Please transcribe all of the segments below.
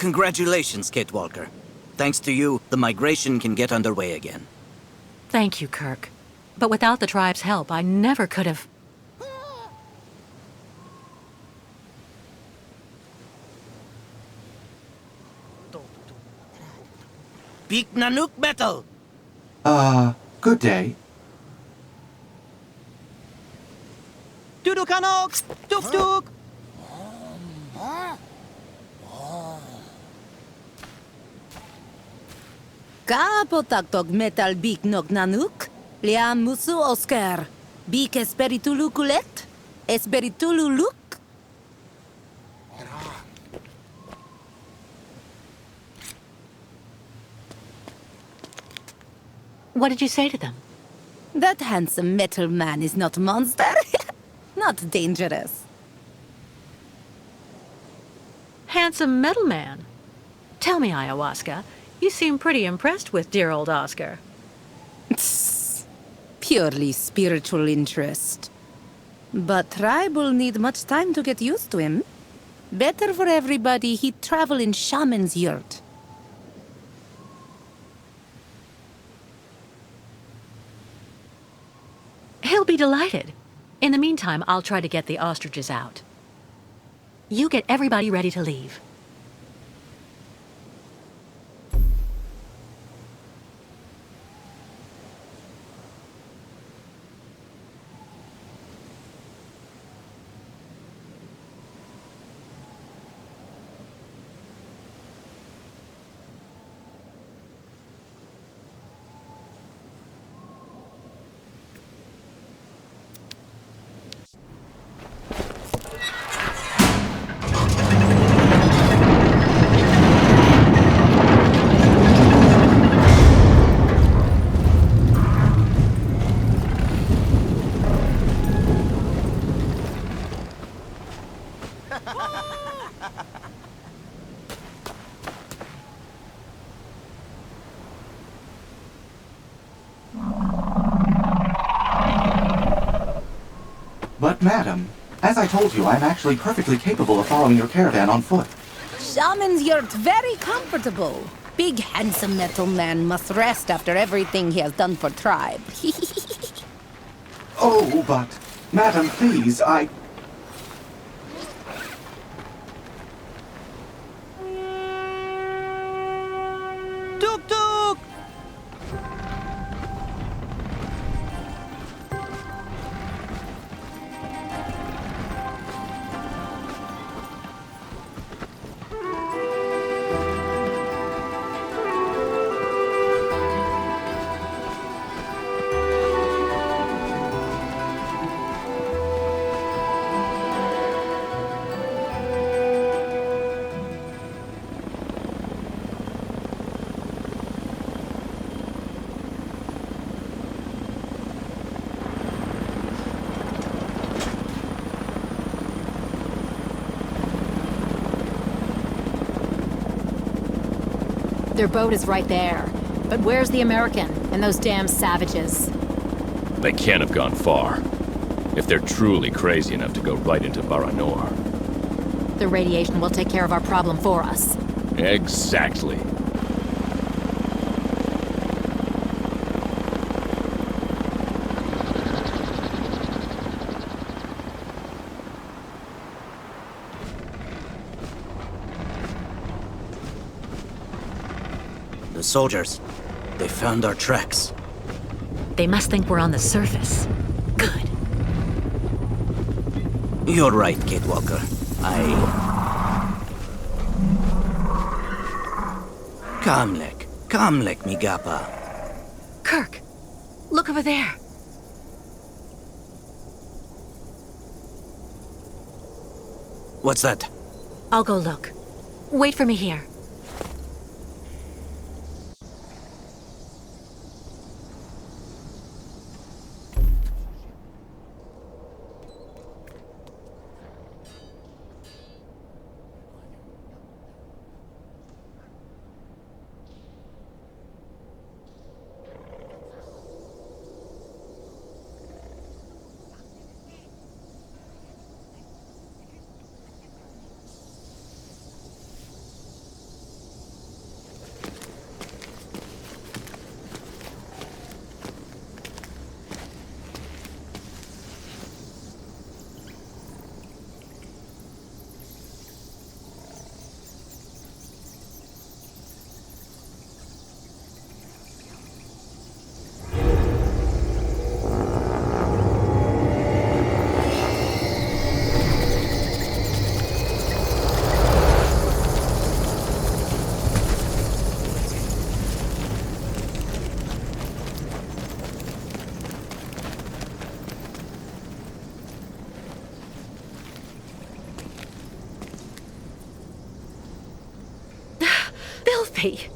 Congratulations, Kate Walker. Thanks to you, the migration can get underway again. Thank you, Kirk. But without the tribe's help, I never could have... Big Nanook Metal! Good day. Tudukanok! Tuk Tuk! Kapotaktok metal bik nok nanuk, liam musu Oscar. Bik esperitulu kulet, esperitulu luk. What did you say to them? That handsome metal man is not a monster, not dangerous. Handsome metal man. Tell me, Ayahuasca, you seem pretty impressed with dear old Oscar. Purely spiritual interest. But tribe will need much time to get used to him. Better for everybody he'd travel in shaman's yurt. He'll be delighted. In the meantime, I'll try to get the ostriches out. You get everybody ready to leave. But, madam, as I told you, I'm actually perfectly capable of following your caravan on foot. Shaman's yurt very comfortable. Big handsome metal man must rest after everything he has done for tribe. Oh, but, madam, please, Tuk Tuk! Their boat is right there. But where's the American and those damn savages? They can't have gone far. If they're truly crazy enough to go right into Baranor. The radiation will take care of our problem for us. Exactly. The soldiers. They found our tracks. They must think we're on the surface. Good. You're right, Kate Walker. Kamlek, Migapa. Kirk, look over there. What's that? I'll go look. Wait for me here. Filthy.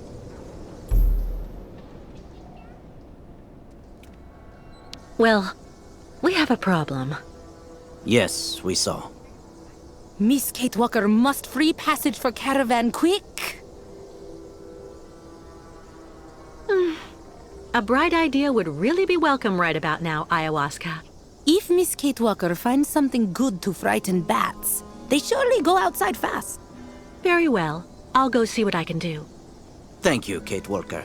Well, we have a problem. Yes, we saw. Miss Kate Walker must free passage for caravan quick. A bright idea would really be welcome right about now, Ayahuasca. If Miss Kate Walker finds something good to frighten bats, they surely go outside fast. Very well. I'll go see what I can do. Thank you, Kate Walker.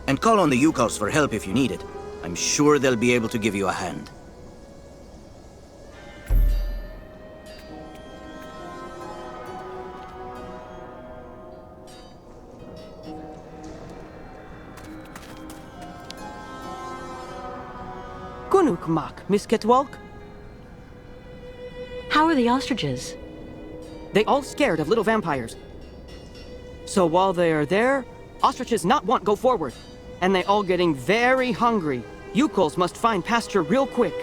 And call on the Yukos for help if you need it. I'm sure they'll be able to give you a hand. Kunukmak, Miss Ketwalk. How are the ostriches? They all scared of little vampires. So while they are there, ostriches not want go forward. And they all getting very hungry. Yukos must find pasture real quick.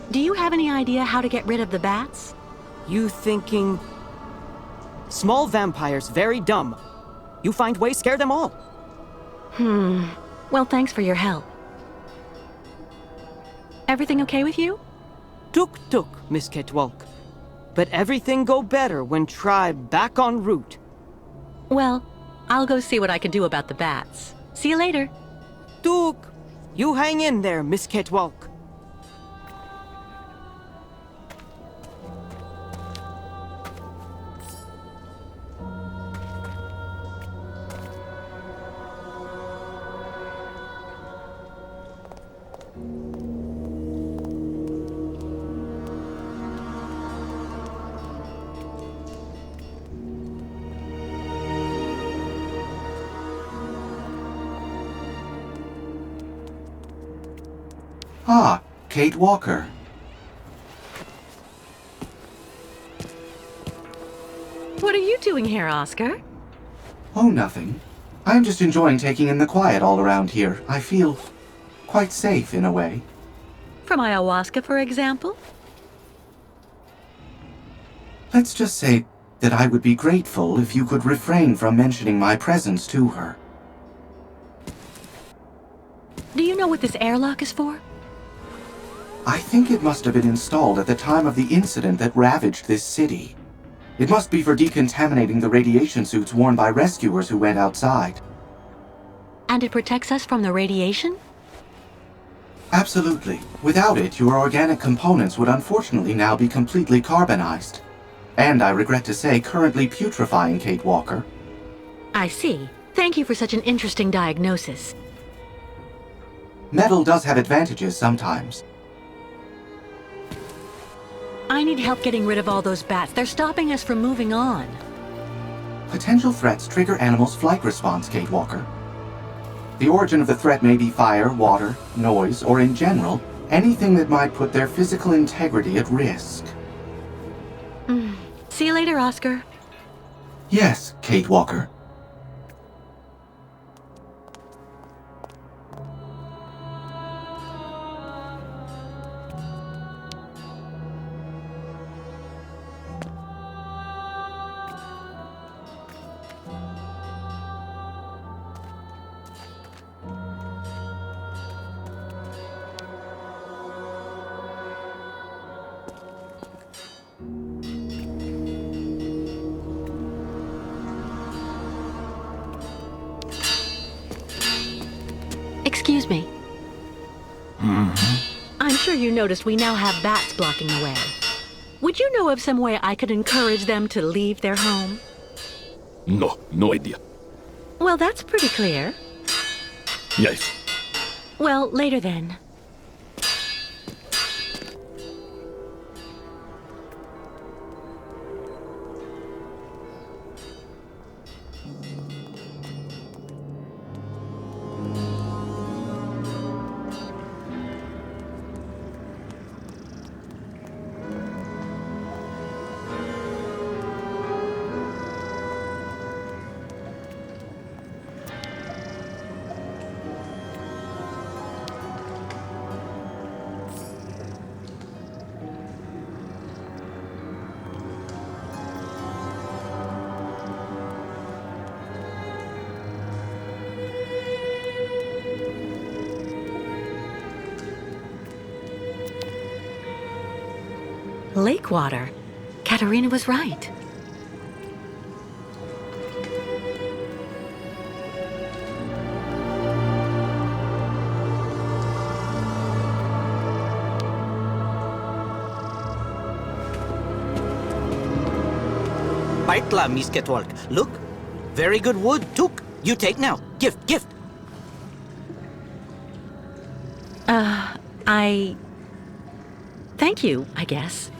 Do you have any idea how to get rid of the bats? You thinking... Small vampires very dumb. You find ways scare them all. Well, thanks for your help. Everything okay with you? Tuk, Miss Ketwalk. But everything go better when tribe back en route. Well, I'll go see what I can do about the bats. See you later. Tuk, you hang in there, Miss Ketwalk. Ah, Kate Walker. What are you doing here, Oscar? Oh, nothing. I'm just enjoying taking in the quiet all around here. I feel quite safe in a way. From ayahuasca, for example? Let's just say that I would be grateful if you could refrain from mentioning my presence to her. Do you know what this airlock is for? I think it must have been installed at the time of the incident that ravaged this city. It must be for decontaminating the radiation suits worn by rescuers who went outside. And it protects us from the radiation? Absolutely. Without it, your organic components would unfortunately now be completely carbonized. And I regret to say, currently putrefying, Kate Walker. I see. Thank you for such an interesting diagnosis. Metal does have advantages sometimes. I need help getting rid of all those bats. They're stopping us from moving on. Potential threats trigger animals' flight response, Kate Walker. The origin of the threat may be fire, water, noise, or in general, anything that might put their physical integrity at risk. See you later, Oscar. Yes, Kate Walker. Excuse me. I'm sure you noticed we now have bats blocking the way. Would you know of some way I could encourage them to leave their home? No idea. Well, that's pretty clear. Yes. Well, later then. Lake water. Katerina was right. Baitla, Miss Ketwalk. Look, very good wood. Took. You take now. Gift, gift. Thank you, I guess.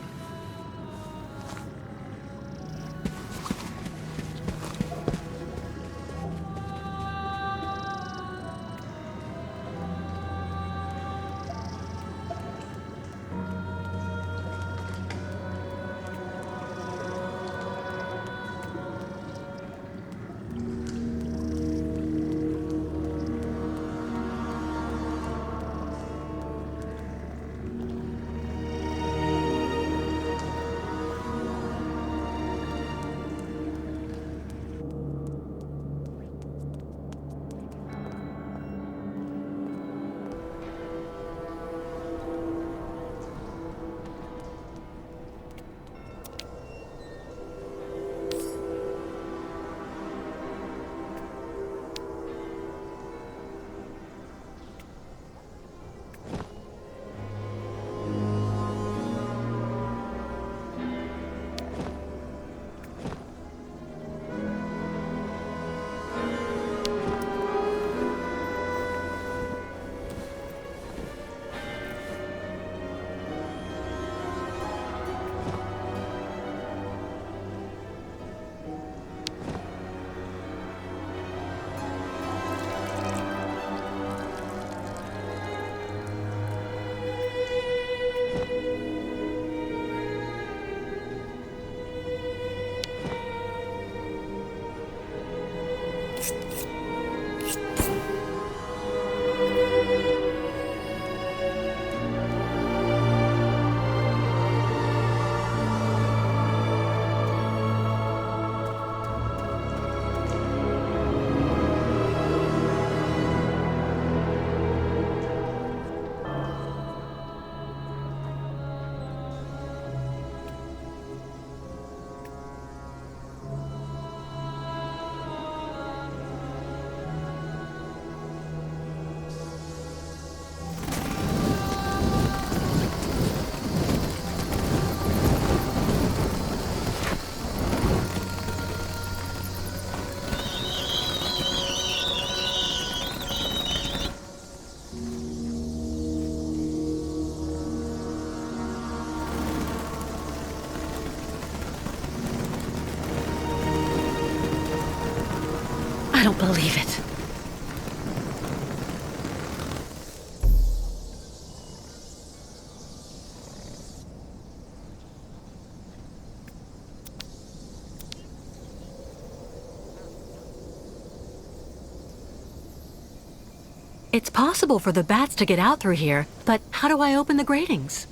I don't believe it. It's possible for the bats to get out through here, but how do I open the gratings?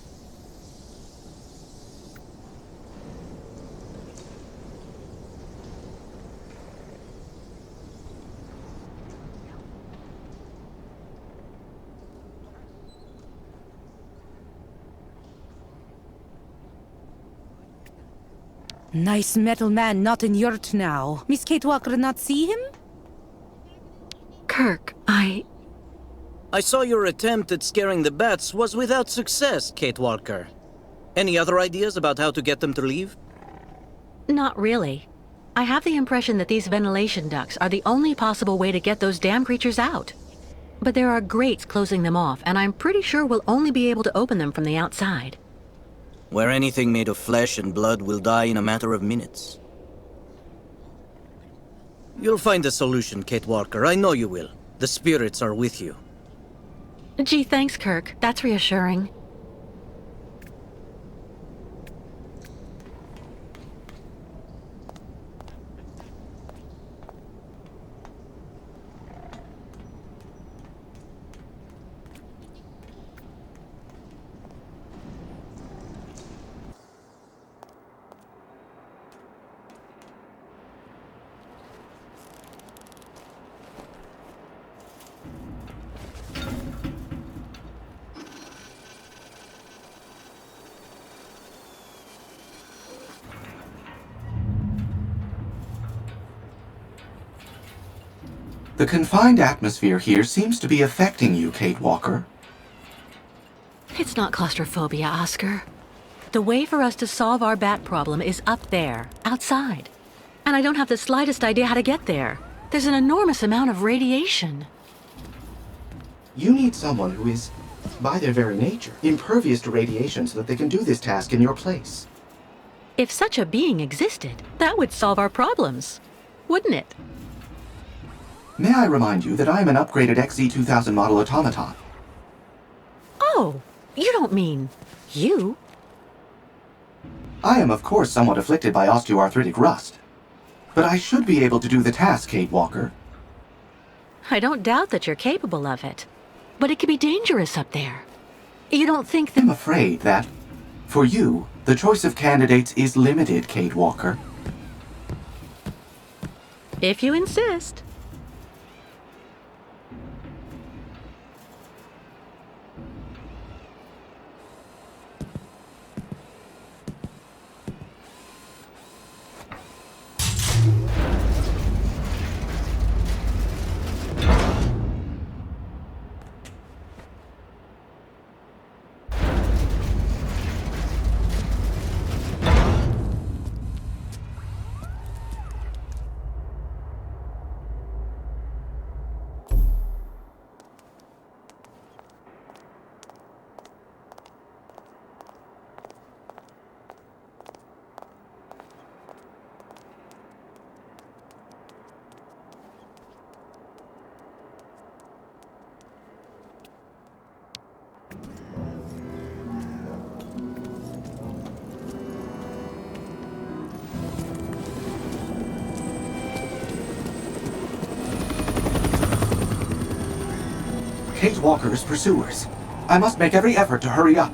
Nice metal man not in yurt now. Miss Kate Walker not see him? Kirk, I saw your attempt at scaring the bats was without success, Kate Walker. Any other ideas about how to get them to leave? Not really. I have the impression that these ventilation ducts are the only possible way to get those damn creatures out. But there are grates closing them off, and I'm pretty sure we'll only be able to open them from the outside. Where anything made of flesh and blood will die in a matter of minutes. You'll find a solution, Kate Walker. I know you will. The spirits are with you. Gee, thanks, Kirk. That's reassuring. The confined atmosphere here seems to be affecting you, Kate Walker. It's not claustrophobia, Oscar. The way for us to solve our bat problem is up there, outside. And I don't have the slightest idea how to get there. There's an enormous amount of radiation. You need someone who is, by their very nature, impervious to radiation so that they can do this task in your place. If such a being existed, that would solve our problems, wouldn't it? May I remind you that I am an upgraded XZ2000 model automaton. Oh, you don't mean you? I am, of course, somewhat afflicted by osteoarthritic rust. But I should be able to do the task, Kate Walker. I don't doubt that you're capable of it. But it can be dangerous up there. You don't think that... I'm afraid that, for you, the choice of candidates is limited, Kate Walker. If you insist. Kate Walker's pursuers. I must make every effort to hurry up.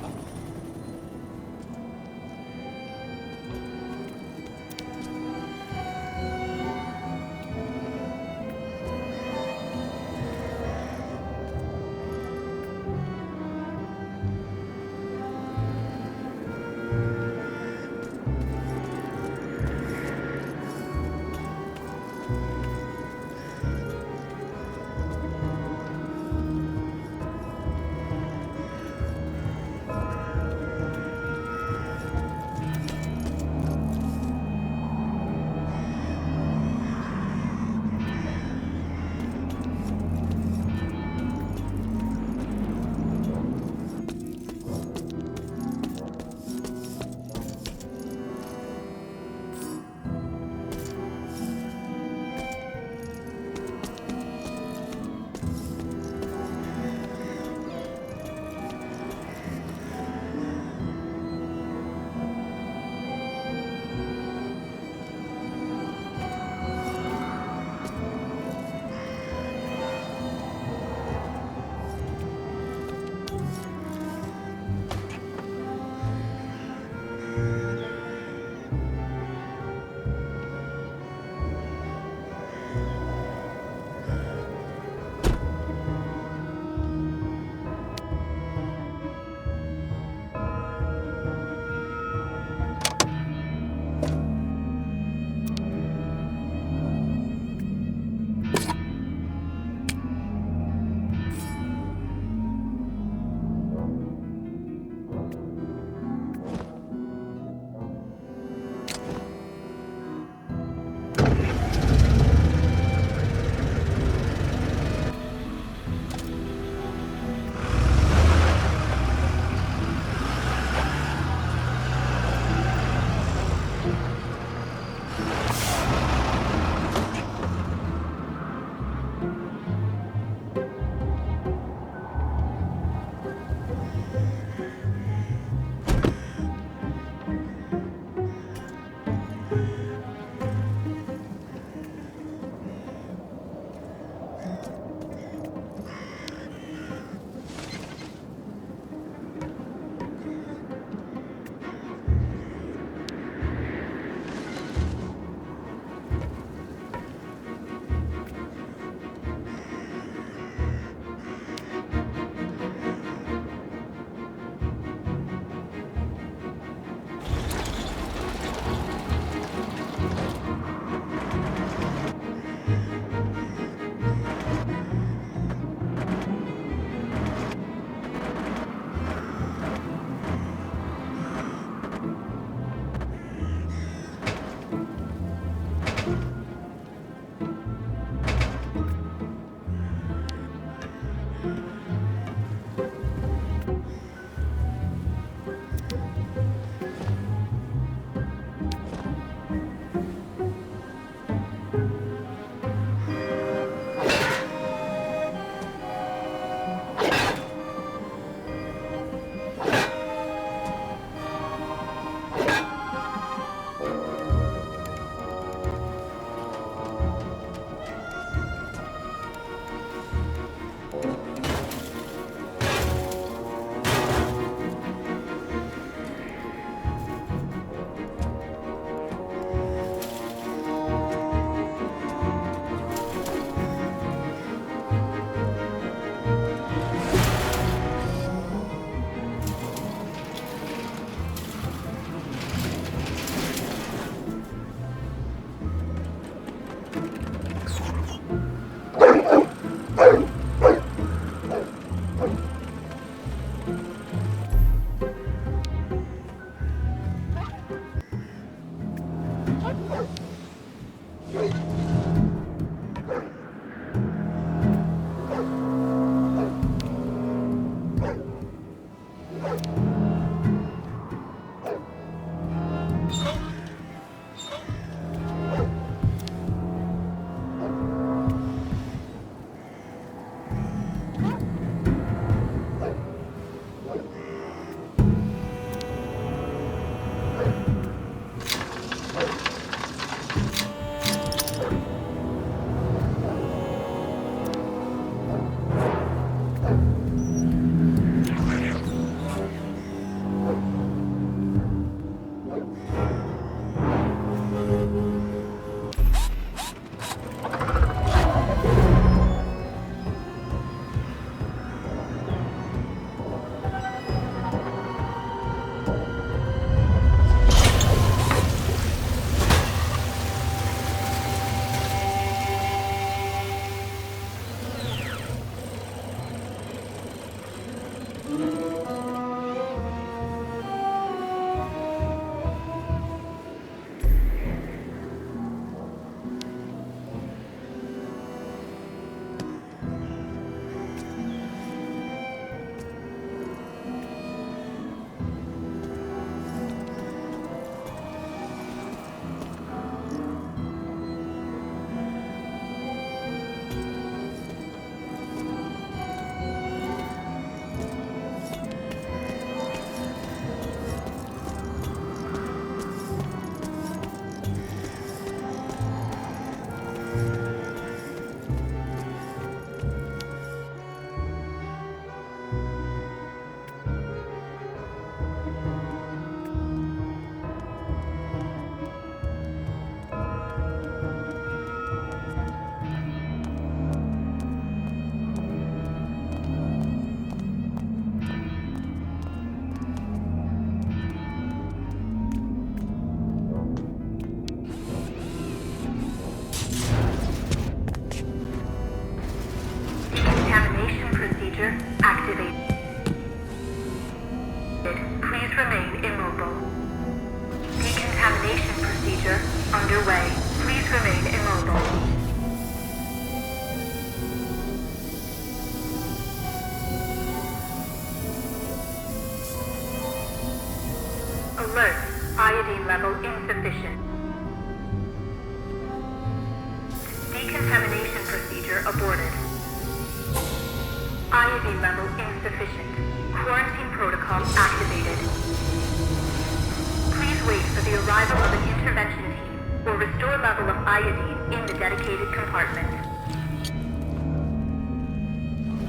Decontamination procedure activated. Please remain immobile. Decontamination procedure underway. Please remain immobile. Alert. Iodine level insufficient. Decontamination procedure aborted. Iodine level insufficient. Quarantine protocol activated. Please wait for the arrival of an intervention team or restore level of iodine in the dedicated compartment.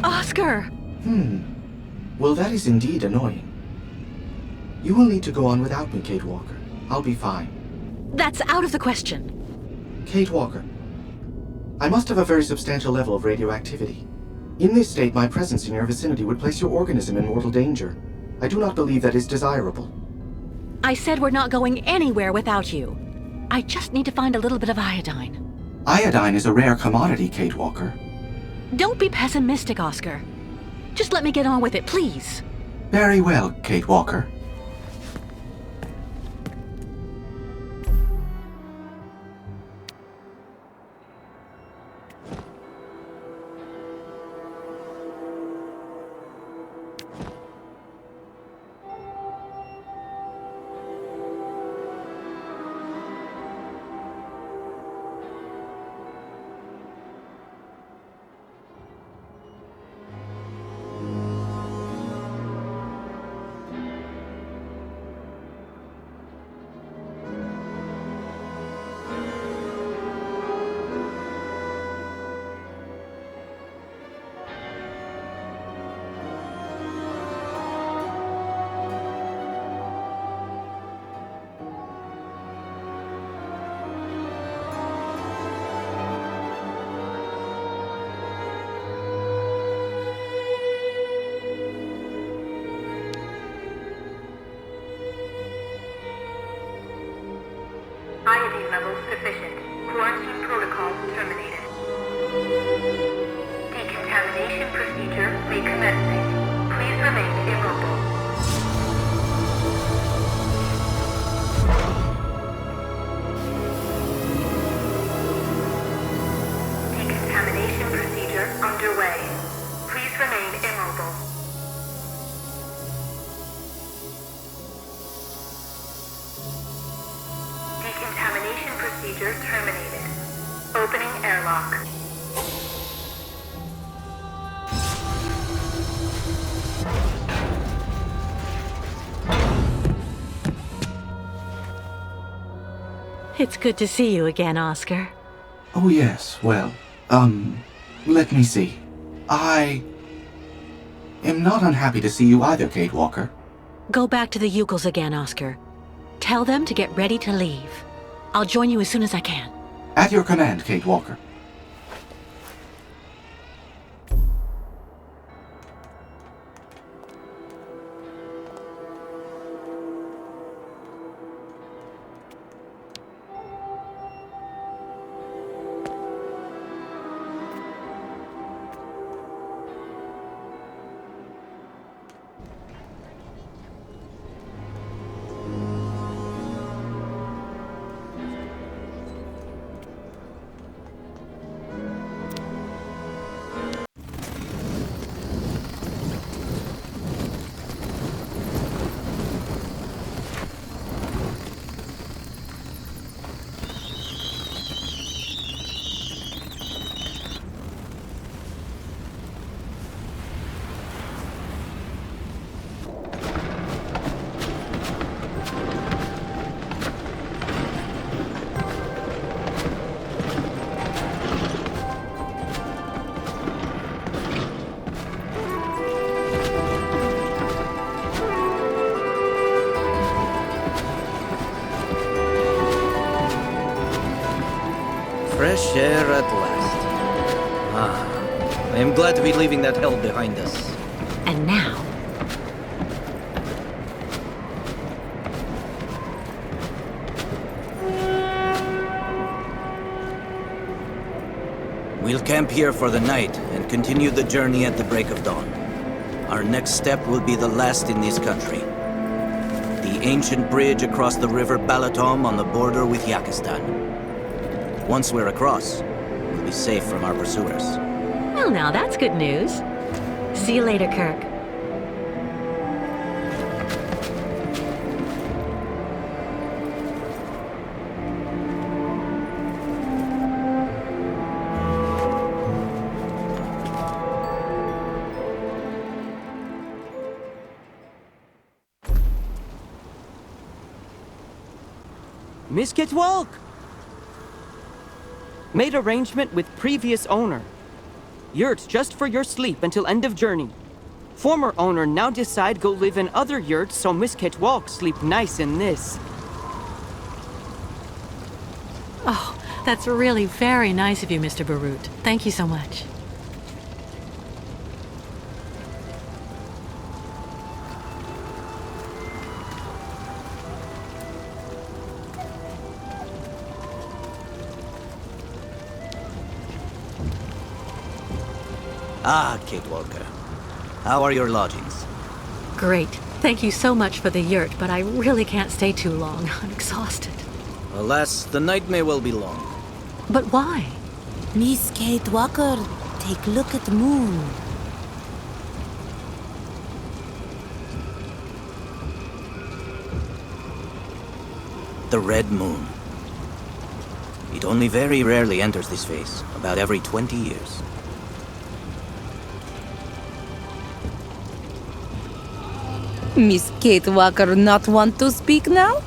Oscar! Well, that is indeed annoying. You will need to go on without me, Kate Walker. I'll be fine. That's out of the question. Kate Walker, I must have a very substantial level of radioactivity. In this state, my presence in your vicinity would place your organism in mortal danger. I do not believe that is desirable. I said we're not going anywhere without you. I just need to find a little bit of iodine. Iodine is a rare commodity, Kate Walker. Don't be pessimistic, Oscar. Just let me get on with it, please. Very well, Kate Walker. procedure terminated. Opening airlock. It's good to see you again, Oscar. Oh yes, well, let me see. I am not unhappy to see you either, Kate Walker. Go back to the Yukos again, Oscar. Tell them to get ready to leave. I'll join you as soon as I can. At your command, Kate Walker. Fresh air at last. I am glad to be leaving that hell behind us. And now, We'll camp here for the night and continue the journey at the break of dawn. Our next step will be the last in this country. The ancient bridge across the river Balatom on the border with Yakistan. Once we're across, we'll be safe from our pursuers. well, now that's good news. See you later, Kirk. Miss Kitwalk! Made arrangement with previous owner. Yurts just for your sleep until end of journey. Former owner now decide go live in other yurts so Miss Kitwalk sleep nice in this. Oh, that's really very nice of you, Mr. Barut. Thank you so much. Ah, Kate Walker. How are your lodgings? Great. Thank you so much for the yurt, but I really can't stay too long. I'm exhausted. Alas, the night may well be long. But why? Miss Kate Walker, take a look at the moon. The Red Moon. It only very rarely enters this phase, about every 20 years. Miss Kate Walker not want to speak now?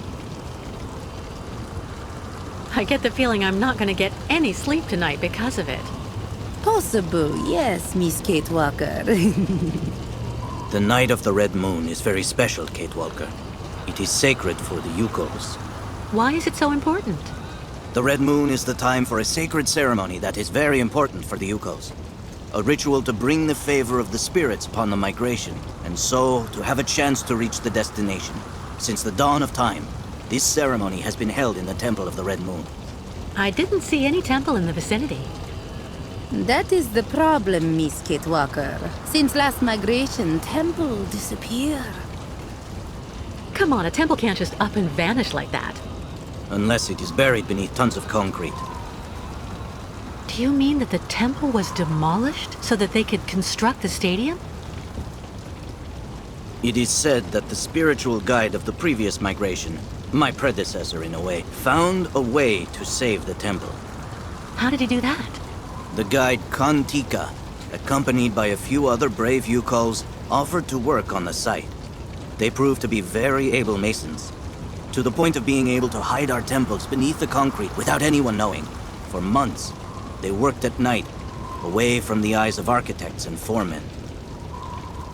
I get the feeling I'm not going to get any sleep tonight because of it. Possible, yes, Miss Kate Walker. The night of the Red Moon is very special, Kate Walker. It is sacred for the Yukos. Why is it so important? The Red Moon is the time for a sacred ceremony that is very important for the Yukos. A ritual to bring the favor of the spirits upon the migration, and so to have a chance to reach the destination. Since the dawn of time, this ceremony has been held in the Temple of the Red Moon. I didn't see any temple in the vicinity. That is the problem, Miss Kate Walker. Since last migration, temple disappear. Come on, a temple can't just up and vanish like that. Unless it is buried beneath tons of concrete. Do you mean that the temple was demolished so that they could construct the stadium? It is said that the spiritual guide of the previous migration My predecessor, in a way, found a way to save the temple. How did he do that? The guide Kantika, accompanied by a few other brave Yukols, offered to work on the site. They proved to be very able masons, to the point of being able to hide our temples beneath the concrete without anyone knowing. For months, they worked at night, away from the eyes of architects and foremen.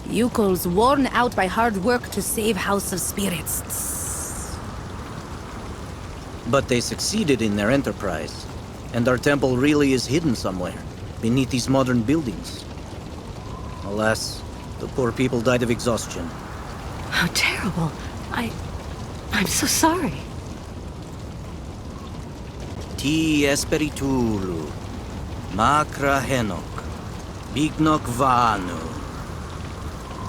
Yukols worn out by hard work to save House of Spirits. But they succeeded in their enterprise, and our temple really is hidden somewhere, beneath these modern buildings. Alas, the poor people died of exhaustion. How terrible. I'm so sorry. Ti Espiritulu, Makra Henok, Bignok Vanu.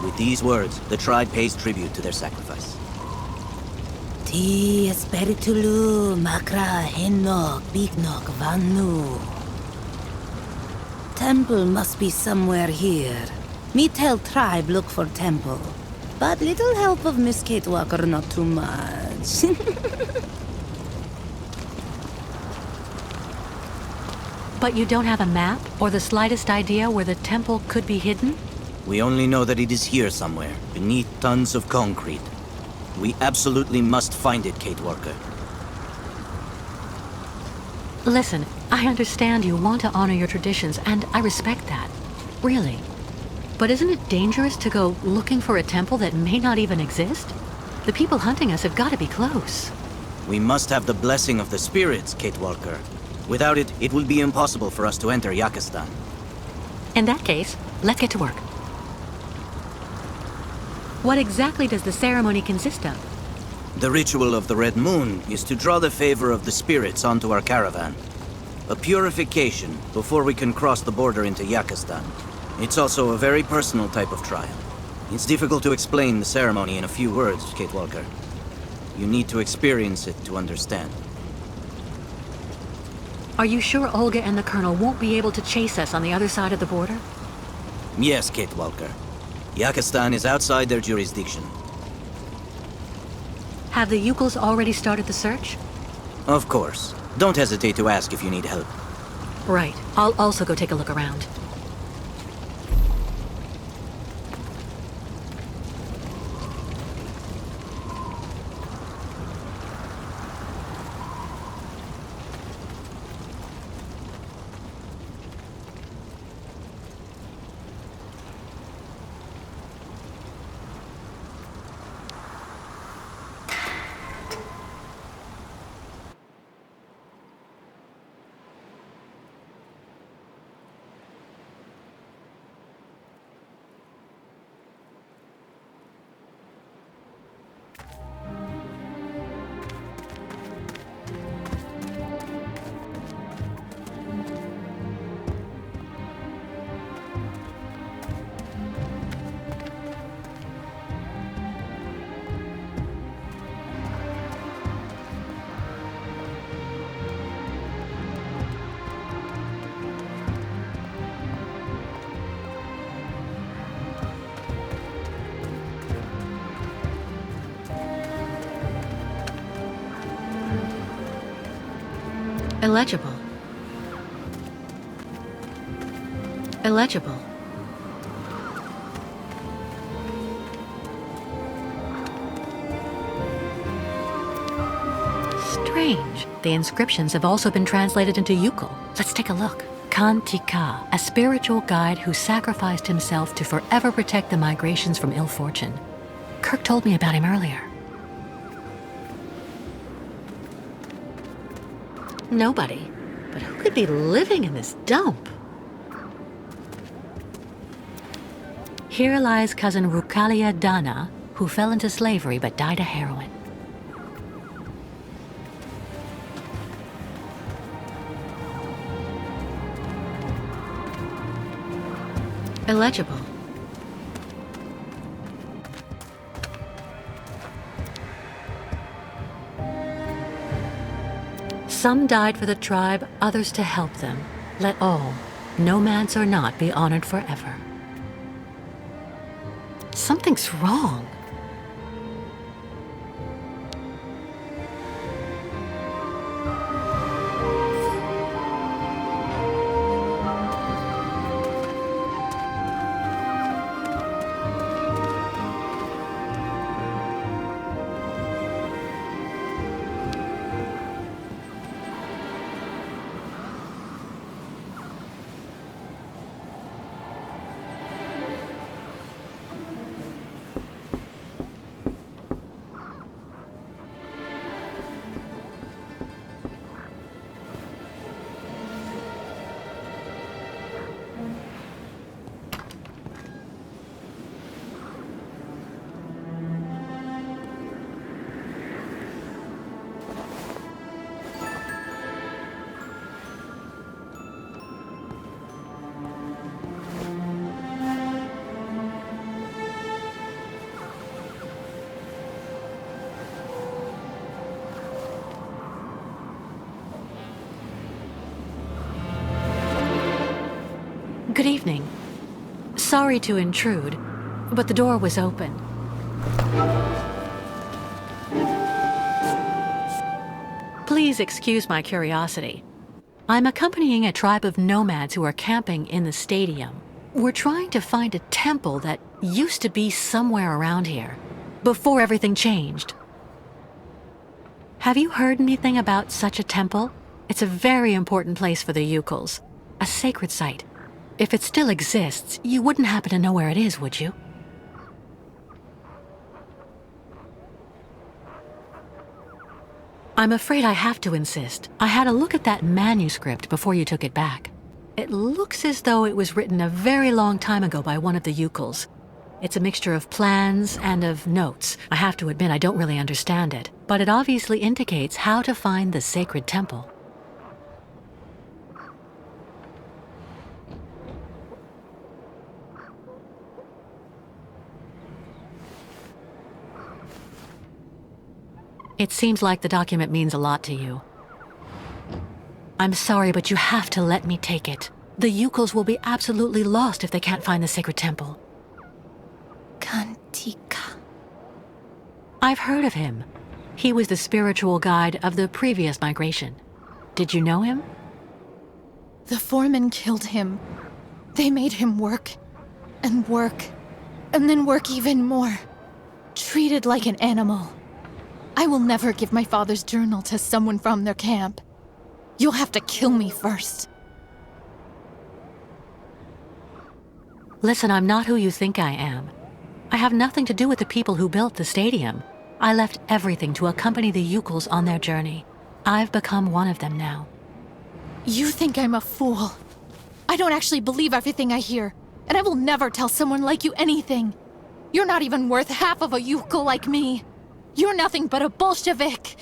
With these words, the tribe pays tribute to their sacrifice. Ti Espiritulu Makra Henok Bignok Vanu. Temple must be somewhere here. Me tell tribe look for temple. But little help of Miss Kate Walker, not too much. But you don't have a map or the slightest idea where the temple could be hidden? We only know that it is here somewhere, beneath tons of concrete. We absolutely must find it, Kate Walker. Listen, I understand you want to honor your traditions, and I respect that. Really. But isn't it dangerous to go looking for a temple that may not even exist? The people hunting us have got to be close. We must have the blessing of the spirits, Kate Walker. Without it, it will be impossible for us to enter Yakistan. In that case, let's get to work. What exactly does the ceremony consist of? The ritual of the Red Moon is to draw the favor of the spirits onto our caravan. A purification before we can cross the border into Yakistan. It's also a very personal type of trial. It's difficult to explain the ceremony in a few words, Kate Walker. You need to experience it to understand. Are you sure Olga and the Colonel won't be able to chase us on the other side of the border? Yes, Kate Walker. Yakistan is outside their jurisdiction. Have the Yukols already started the search? Of course. Don't hesitate to ask if you need help. Right. I'll also go take a look around. Illegible. Illegible. Strange. The inscriptions have also been translated into Yukol. Let's take a look. Kantika, a spiritual guide who sacrificed himself to forever protect the migrations from ill fortune. Kirk told me about him earlier. Nobody. But who could be living in this dump? Here lies cousin Rukalia Dana, who fell into slavery but died of heroin. Illegible. Some died for the tribe, others to help them. Let all, nomads or not, be honored forever. Something's wrong. Good evening. Sorry to intrude, but the door was open. Please excuse my curiosity. I'm accompanying a tribe of nomads who are camping in the stadium. We're trying to find a temple that used to be somewhere around here, before everything changed. Have you heard anything about such a temple? It's a very important place for the Yukuls, a sacred site. If it still exists, you wouldn't happen to know where it is, would you? I'm afraid I have to insist. I had a look at that manuscript before you took it back. It looks as though it was written a very long time ago by one of the Yukuls. It's a mixture of plans and of notes. I have to admit I don't really understand it, but it obviously indicates how to find the sacred temple. It seems like the document means a lot to you. I'm sorry, but you have to let me take it. The Yukuls will be absolutely lost if they can't find the sacred temple. Kantika. I've heard of him. He was the spiritual guide of the previous migration. Did you know him? The foreman killed him. They made him work, and then work even more. Treated like an animal. I will never give my father's journal to someone from their camp. You'll have to kill me first. Listen, I'm not who you think I am. I have nothing to do with the people who built the stadium. I left everything to accompany the Yukuls on their journey. I've become one of them now. You think I'm a fool. I don't actually believe everything I hear, and I will never tell someone like you anything. You're not even worth half of a Yukul like me. You're nothing but a Bolshevik.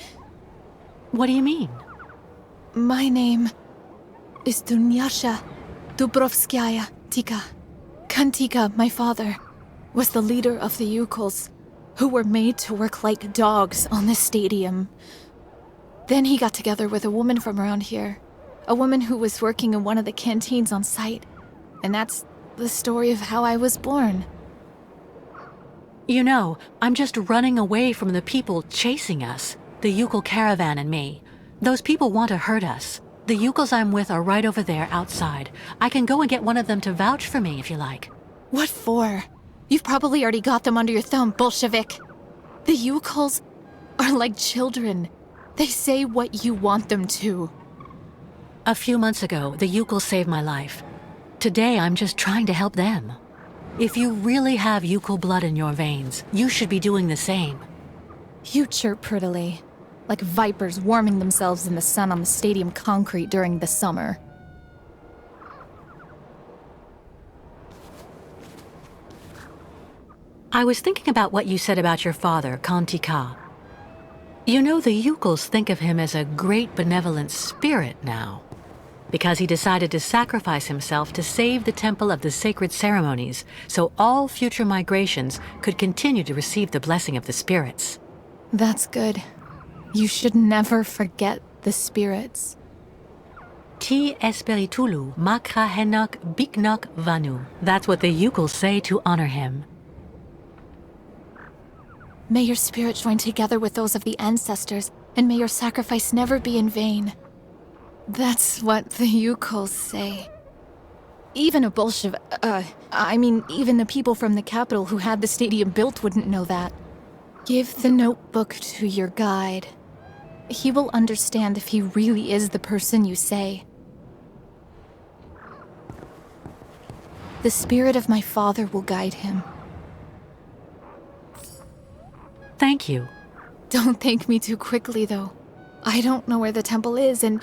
What do you mean? My name is Dunyasha Dubrovskaya Tika. Kantika, my father, was the leader of the Yukuls, who were made to work like dogs on the stadium. Then he got together with a woman from around here, a woman who was working in one of the canteens on site. And that's the story of how I was born. You know, I'm just running away from the people chasing us, the Yukul caravan and me. Those people want to hurt us. The Yukuls I'm with are right over there outside. I can go and get one of them to vouch for me if you like. What for? You've probably already got them under your thumb, Bolshevik. The Yukuls are like children. They say what you want them to. A few months ago, the Yukuls saved my life. Today, I'm just trying to help them. If you really have Yukul blood in your veins, you should be doing the same. You chirp prettily, like vipers warming themselves in the sun on the stadium concrete during the summer. I was thinking about what you said about your father, Kantika. You know, the Yukuls think of him as a great benevolent spirit now, because he decided to sacrifice himself to save the Temple of the Sacred Ceremonies, so all future migrations could continue to receive the blessing of the spirits. That's good. You should never forget the spirits. Ti Espiritulu Makra Henok Biknok Vanu. That's what the Yukuls say to honor him. May your spirit join together with those of the ancestors, and may your sacrifice never be in vain. That's what the Yukuls say. Even a Bolshevik, even the people from the capital who had the stadium built wouldn't know that. Give the notebook to your guide. He will understand if he really is the person you say. The spirit of my father will guide him. Thank you. Don't thank me too quickly, though. I don't know where the temple is, and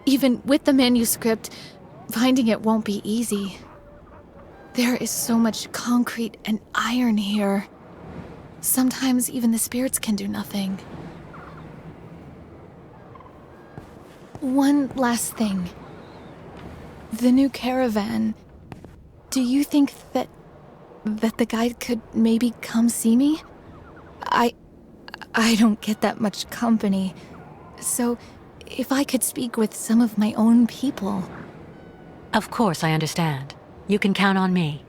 even with the manuscript, finding it won't be easy. There is so much concrete and iron here. Sometimes even the spirits can do nothing. One last thing. The new caravan. Do you think that the guide could maybe come see me? I don't get that much company. So, if I could speak with some of my own people. Of course, I understand. You can count on me.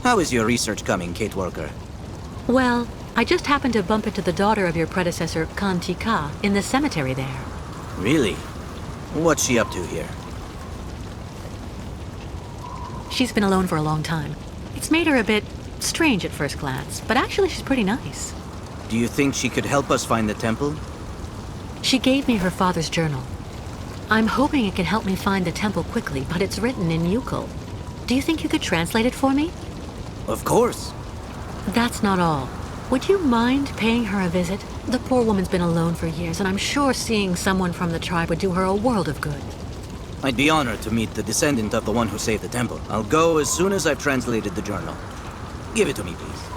How is your research coming, Kate Walker? Well, I just happened to bump into the daughter of your predecessor, Kantika, in the cemetery there. Really? What's she up to here? She's been alone for a long time. It's made her a bit strange at first glance, but actually she's pretty nice. Do you think she could help us find the temple? She gave me her father's journal. I'm hoping it can help me find the temple quickly, but it's written in Yukul. Do you think you could translate it for me? Of course. That's not all. Would you mind paying her a visit? The poor woman's been alone for years, and I'm sure seeing someone from the tribe would do her a world of good. I'd be honored to meet the descendant of the one who saved the temple. I'll go as soon as I've translated the journal. Give it to me, please.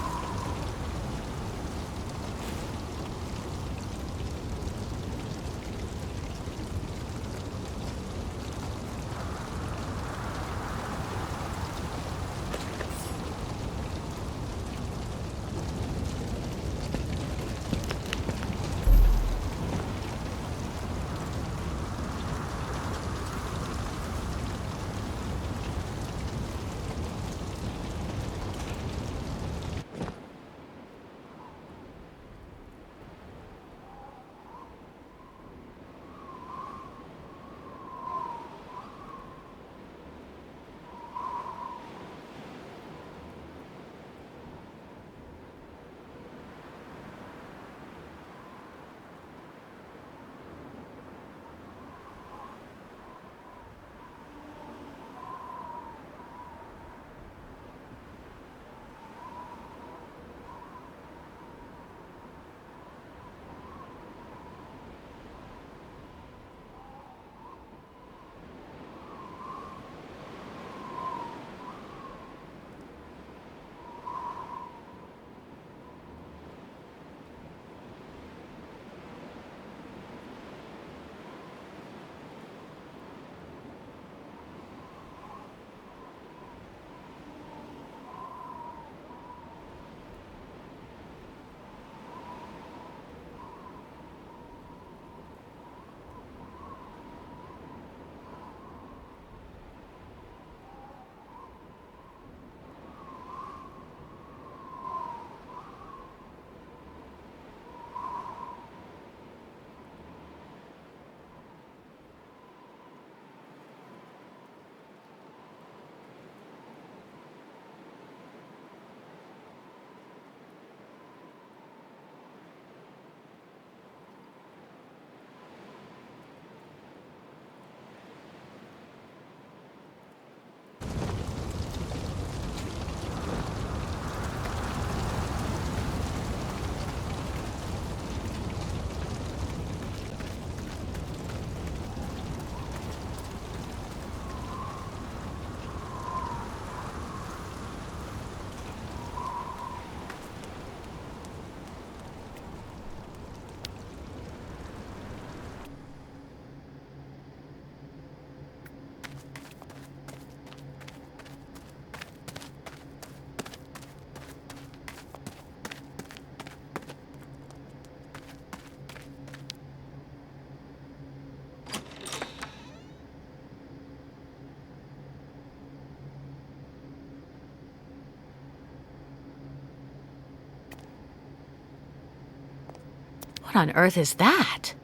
What on earth is that?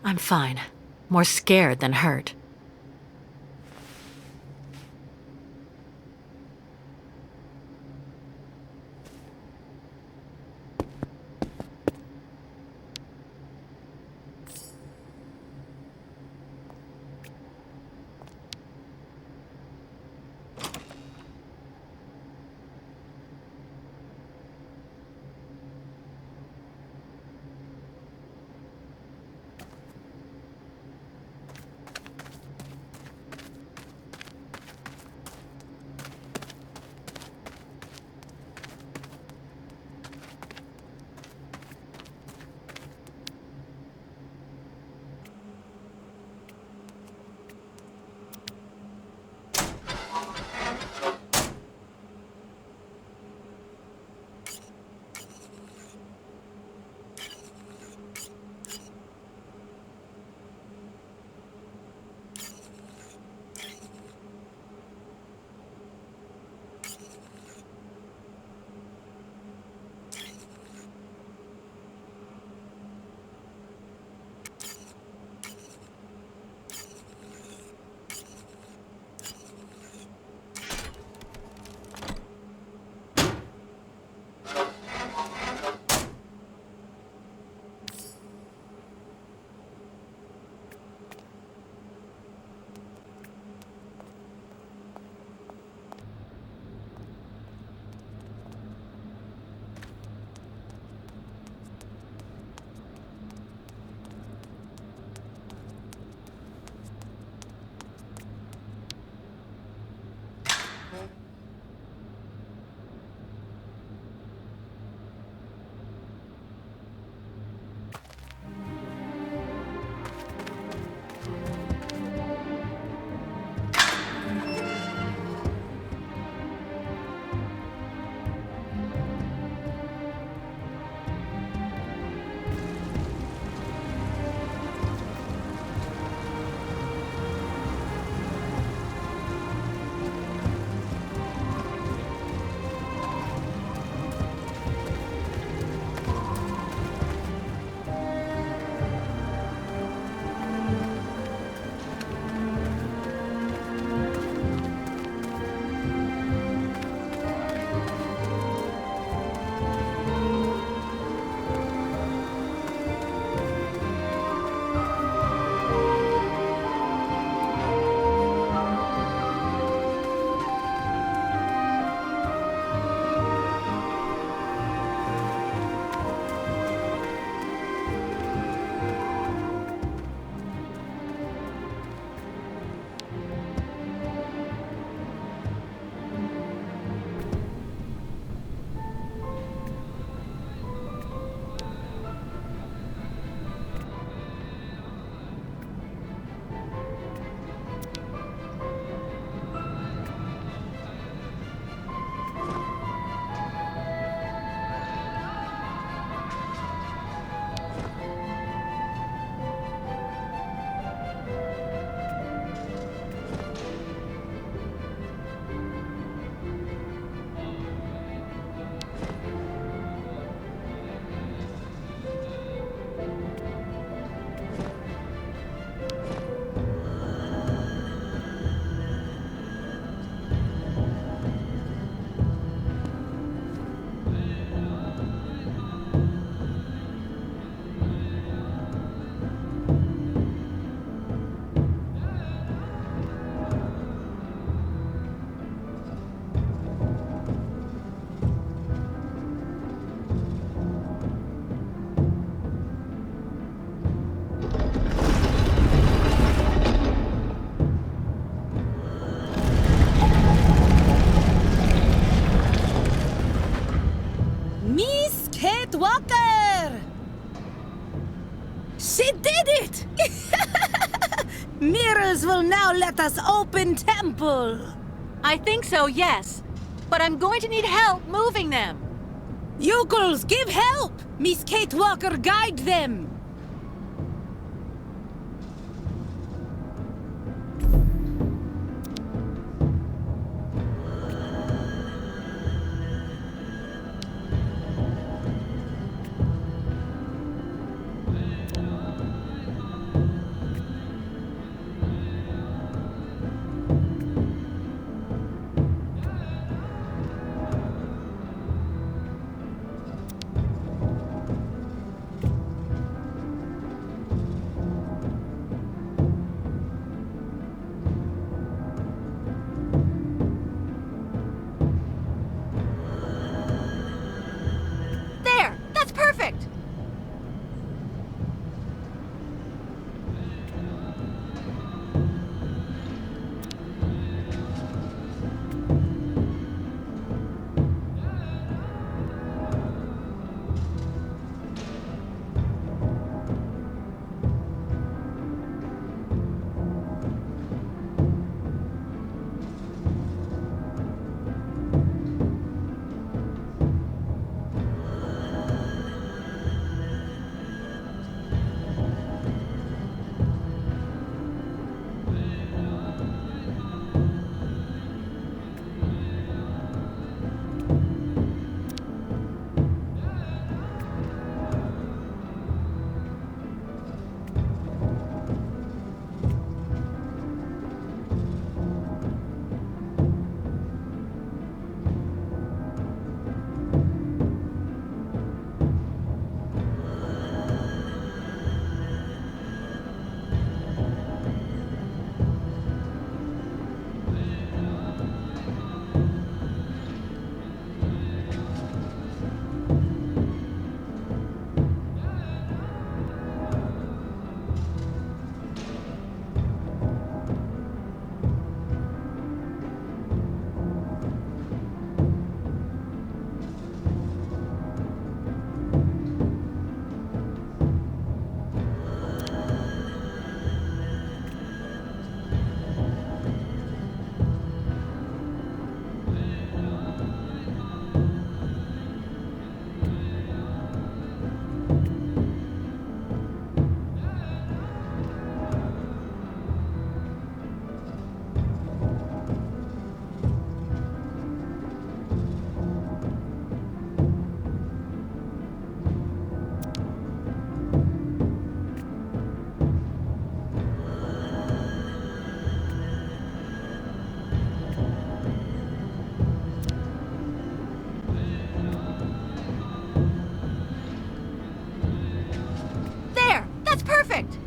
I'm fine. More scared than hurt. it! Mirrors will now let us open temple! I think so, yes. But I'm going to need help moving them. Yokels, give help! Miss Kate Walker, guide them! There! That's perfect!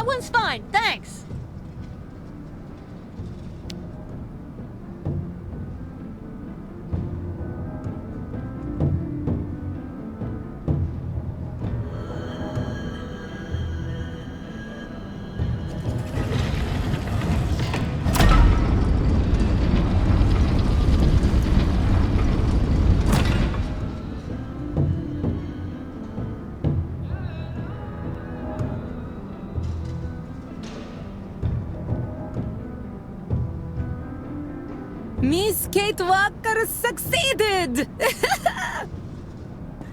One's fine, thanks. Miss Kate Walker succeeded!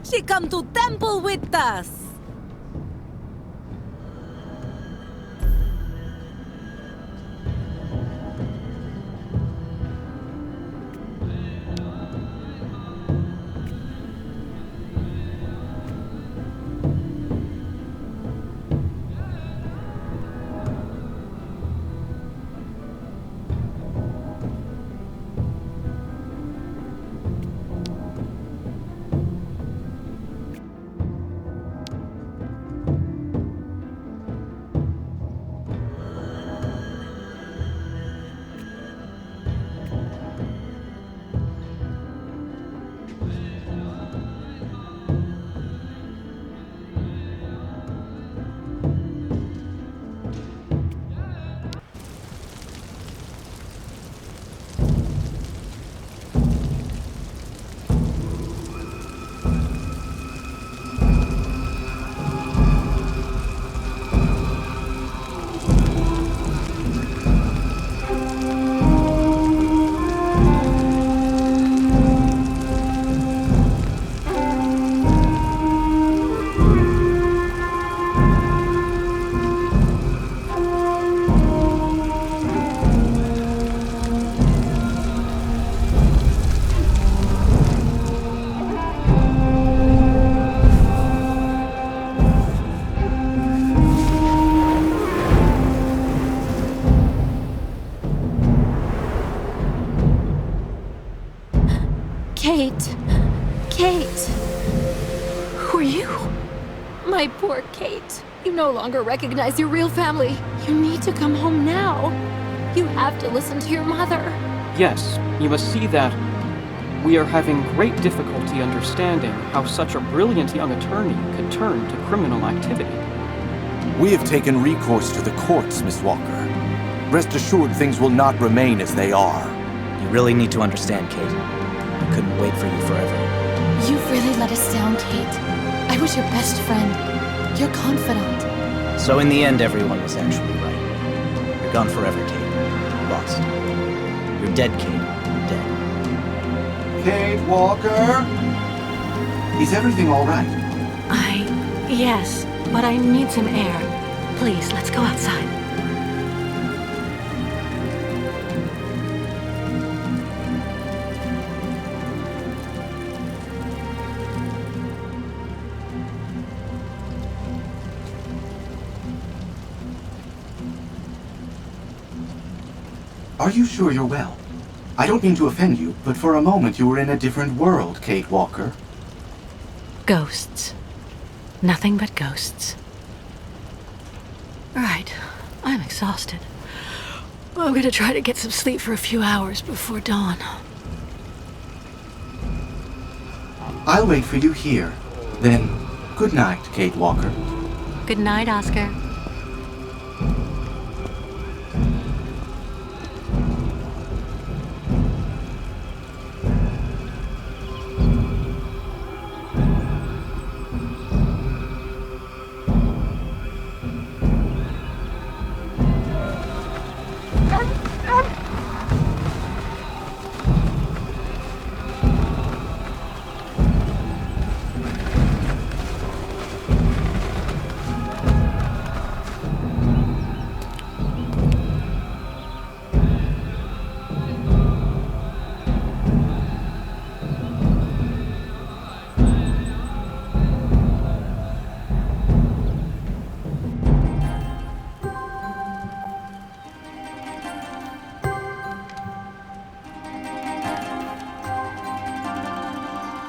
She come to temple with us! Kate. Kate. Who are you? My poor Kate. You no longer recognize your real family. You need to come home now. You have to listen to your mother. Yes, you must see that we are having great difficulty understanding how such a brilliant young attorney could turn to criminal activity. We have taken recourse to the courts, Miss Walker. Rest assured things will not remain as they are. You really need to understand, Kate. I couldn't wait for you forever. You've really let us down, Kate. I was your best friend, your confidant. So in the end, everyone was actually right. You're gone forever, Kate. Lost. You're dead, Kate. Dead. Kate Walker? Is everything all right? Yes, but I need some air. Please, let's go outside. Are you sure you're well? I don't mean to offend you, but for a moment you were in a different world, Kate Walker. Ghosts. Nothing but ghosts. Right. I'm exhausted. I'm gonna try to get some sleep for a few hours before dawn. I'll wait for you here. Then, good night, Kate Walker. Good night, Oscar.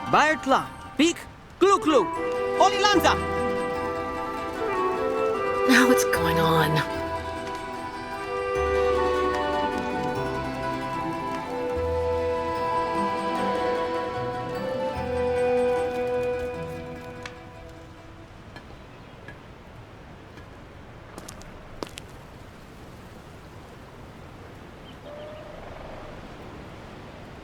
Baertla, Beak, Glu-Glu, Olilanza! Now what's going on?